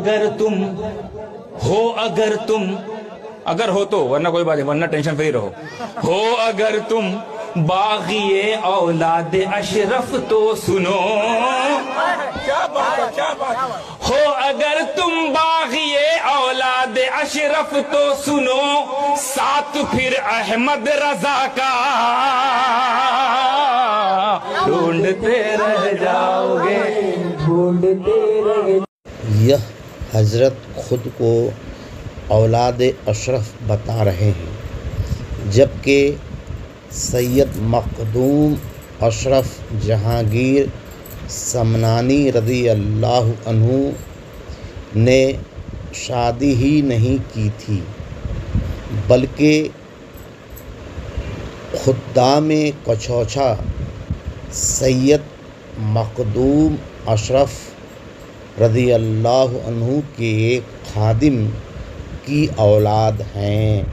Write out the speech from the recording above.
اگر تم ہو اگر ہو تو، ورنہ کوئی بات نہیں، ورنہ ٹینشن فری رہو. ہو اگر تم باغی اولاد اشرف تو سنو، ہو اگر تم باغی اولاد اشرف تو سنو، ساتھ پھر احمد رضا کا ڈھونڈتے رہ جاؤ گے، ڈھونڈتے رہ. یہ حضرت خود کو اولاد اشرف بتا رہے ہیں، جبکہ سید مخدوم اشرف جہانگیر سمنانی رضی اللہ عنہ نے شادی ہی نہیں کی تھی، بلکہ خدام کچوچا سید مخدوم اشرف رضی اللہ عنہ کے ایک خادم کی اولاد ہیں.